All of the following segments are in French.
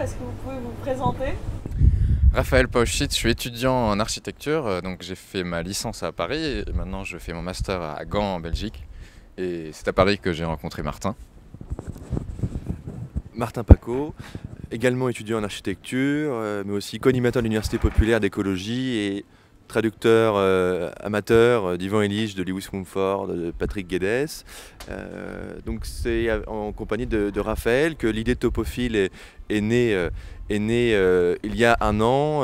est-ce que vous pouvez vous présenter? Raphaël Pauschitz, je suis étudiant en architecture, donc j'ai fait ma licence à Paris et maintenant je fais mon master à Gand en Belgique. Et c'est à Paris que j'ai rencontré Martin. Martin Paco, également étudiant en architecture, mais aussi co-animateur de l'Université populaire d'écologie et traducteur amateur d'Yvan Illich, de Lewis Mumford, de Patrick Guedes. Donc c'est en compagnie de Raphaël que l'idée de Topophile est née, il y a un an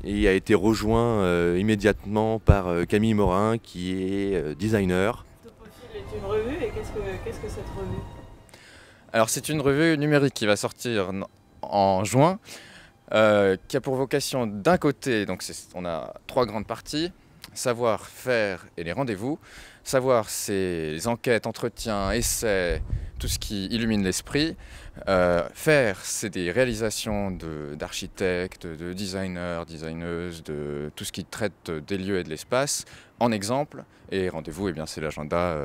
et a été rejoint immédiatement par Camille Morin qui est designer. Topophile est une revue et qu'est-ce que cette revue? Alors c'est une revue numérique qui va sortir en juin, qui a pour vocation d'un côté, donc on a trois grandes parties: savoir, faire et les rendez-vous. Savoir, c'est les enquêtes, entretiens, essais, tout ce qui illumine l'esprit. Faire, c'est des réalisations d'architectes, de designers, designeuses, de tout ce qui traite des lieux et de l'espace en exemple. Et rendez-vous, eh bien, c'est l'agenda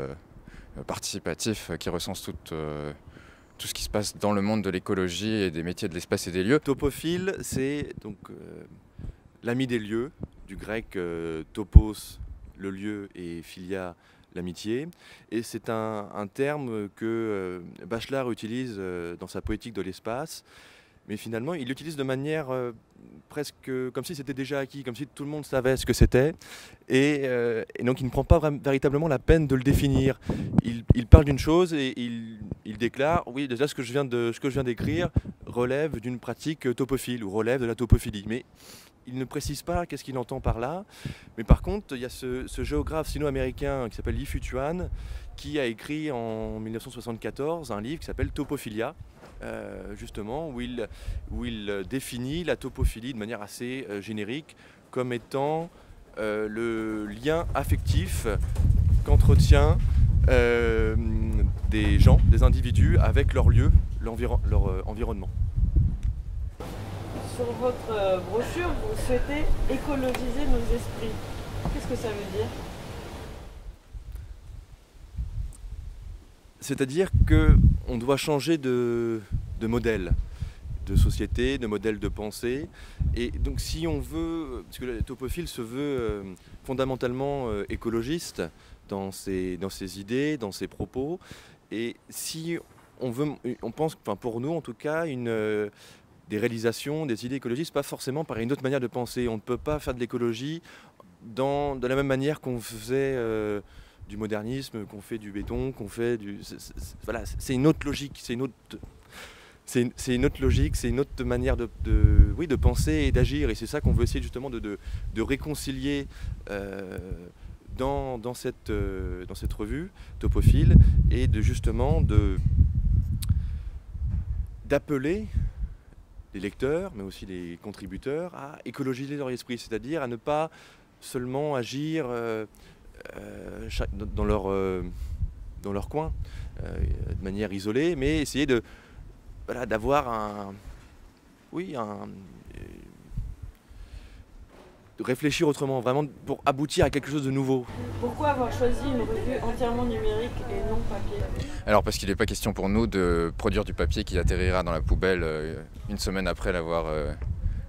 participatif qui recense tout ce qui se passe dans le monde de l'écologie et des métiers de l'espace et des lieux. Topophile, c'est donc l'ami des lieux, du grec topos, le lieu, et philia, l'amitié. Et c'est un terme que Bachelard utilise dans sa poétique de l'espace, mais finalement il l'utilise de manière presque comme si c'était déjà acquis, comme si tout le monde savait ce que c'était. Et donc il ne prend pas véritablement la peine de le définir. Il parle d'une chose et il déclare: oui, déjà ce que je viens d'écrire relève d'une pratique topophile ou relève de la topophilie. Mais il ne précise pas qu'est-ce qu'il entend par là. Mais par contre, il y a ce géographe sino-américain qui s'appelle Li Futuan qui a écrit en 1974 un livre qui s'appelle Topophilia, justement, où il définit la topophilie de manière assez générique comme étant le lien affectif qu'entretient des gens, des individus avec leur lieu, leur environnement. Sur votre brochure, vous souhaitez écologiser nos esprits. Qu'est-ce que ça veut dire? C'est-à-dire qu'on doit changer de modèle de société, de modèle de pensée. Et donc si on veut, parce que le topophile se veut fondamentalement écologiste dans ses idées, dans ses propos, et si on pense, enfin pour nous en tout cas, des réalisations, des idées écologistes, pas forcément par une autre manière de penser. On ne peut pas faire de l'écologie de la même manière qu'on faisait du modernisme, qu'on fait du béton, qu'on fait du... Voilà, c'est une autre logique, c'est une autre logique, c'est une autre manière de penser et d'agir. Et c'est ça qu'on veut essayer justement de réconcilier dans cette revue Topophile, et d'appeler les lecteurs, mais aussi les contributeurs, à écologiser leur esprit, c'est-à-dire à ne pas seulement agir dans leur coin, de manière isolée, mais essayer d'avoir de réfléchir autrement, vraiment pour aboutir à quelque chose de nouveau. Pourquoi avoir choisi une revue entièrement numérique et non papier? Alors parce qu'il n'est pas question pour nous de produire du papier qui atterrira dans la poubelle une semaine après l'avoir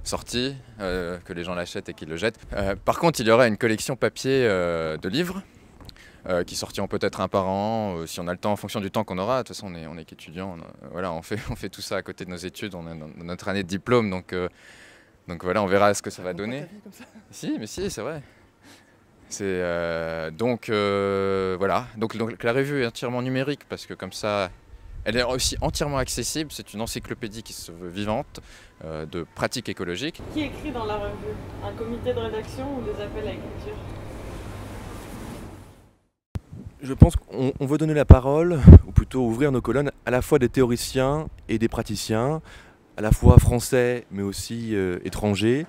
sorti, que les gens l'achètent et qu'ils le jettent. Par contre, il y aura une collection papier de livres qui sortiront peut-être un par an, si on a le temps, en fonction du temps qu'on aura. De toute façon, on est qu'étudiants, voilà, on fait tout ça à côté de nos études, on est dans notre année de diplôme, donc voilà, on verra ce que ça va donner. Comme ça. Si, mais si, c'est vrai. Voilà. Donc la revue est entièrement numérique parce que comme ça, elle est aussi entièrement accessible. C'est une encyclopédie qui se veut vivante de pratiques écologiques. Qui écrit dans la revue? Un comité de rédaction ou des appels à écriture? Je pense qu'on veut donner la parole, ou plutôt ouvrir nos colonnes, à la fois des théoriciens et des praticiens, à la fois français mais aussi étrangers.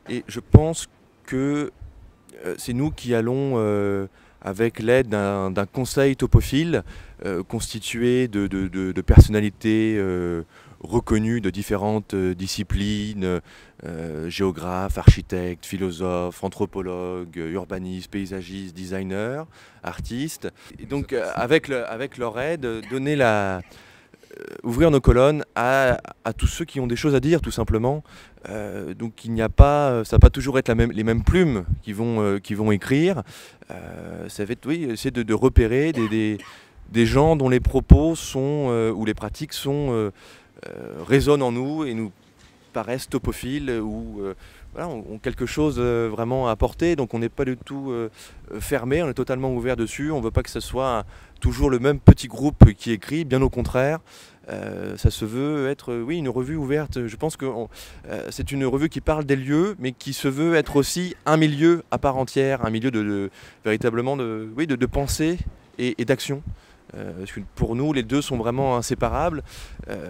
Et je pense que c'est nous qui allons, avec l'aide d'un conseil topophile constitué de personnalités reconnues de différentes disciplines, géographes, architectes, philosophes, anthropologues, urbanistes, paysagistes, designers, artistes. Et donc avec leur aide, donner ouvrir nos colonnes à tous ceux qui ont des choses à dire, tout simplement. Donc il n'y a pas, ça va pas toujours être les mêmes plumes qui vont écrire. Ça va être, oui, essayer de repérer des gens dont les propos sont, ou les pratiques résonnent en nous et nous paraissent topophiles ou voilà, ont quelque chose vraiment à apporter. Donc on n'est pas du tout fermé, on est totalement ouvert dessus. On ne veut pas que ce soit toujours le même petit groupe qui écrit, bien au contraire. Ça se veut être, oui, une revue ouverte. Je pense que c'est une revue qui parle des lieux, mais qui se veut être aussi un milieu à part entière, un milieu véritablement de pensée et d'action. Parce que pour nous, les deux sont vraiment inséparables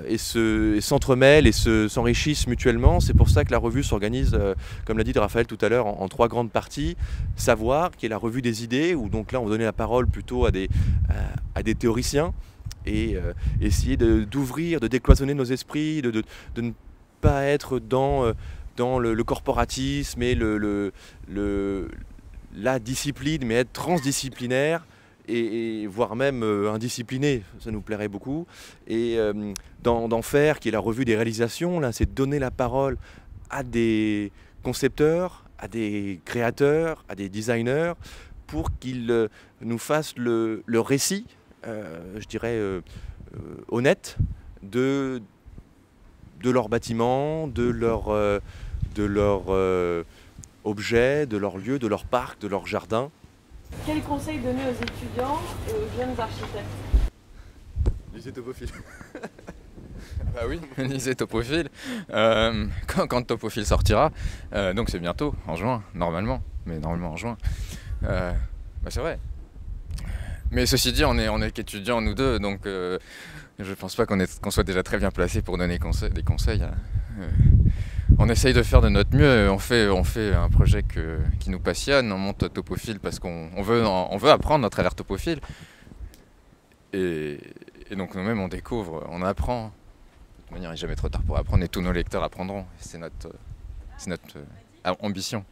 et s'entremêlent et s'enrichissent mutuellement. C'est pour ça que la revue s'organise, comme l'a dit Raphaël tout à l'heure, en trois grandes parties. Savoir, qui est la revue des idées, où donc là on va donner la parole plutôt à des théoriciens et essayer d'ouvrir, de décloisonner nos esprits, de ne pas être dans le corporatisme et la discipline, mais être transdisciplinaire. Et voire même indiscipliné, ça nous plairait beaucoup. Et d'en faire, qui est la revue des réalisations, là, c'est donner la parole à des concepteurs, à des créateurs, à des designers, pour qu'ils nous fassent le récit, je dirais, honnête, de leurs bâtiments, de leurs objets, de leurs lieux, de leurs parcs, de leurs jardins. Quel conseil donner aux étudiants et aux jeunes architectes? Lisez Topophile. Bah oui, lisez Topophile. Quand Topophile sortira, donc c'est bientôt, en juin, normalement, mais normalement en juin. Bah c'est vrai. Mais ceci dit, on est qu'étudiants nous deux, donc je pense pas qu'on soit déjà très bien placé pour donner des conseils. On essaye de faire de notre mieux, on fait un projet qui nous passionne, on monte Topophile parce qu'on veut apprendre à travers Topophile. Et donc nous-mêmes on découvre, on apprend. De toute manière, il n'est jamais trop tard pour apprendre et tous nos lecteurs apprendront. C'est notre ambition.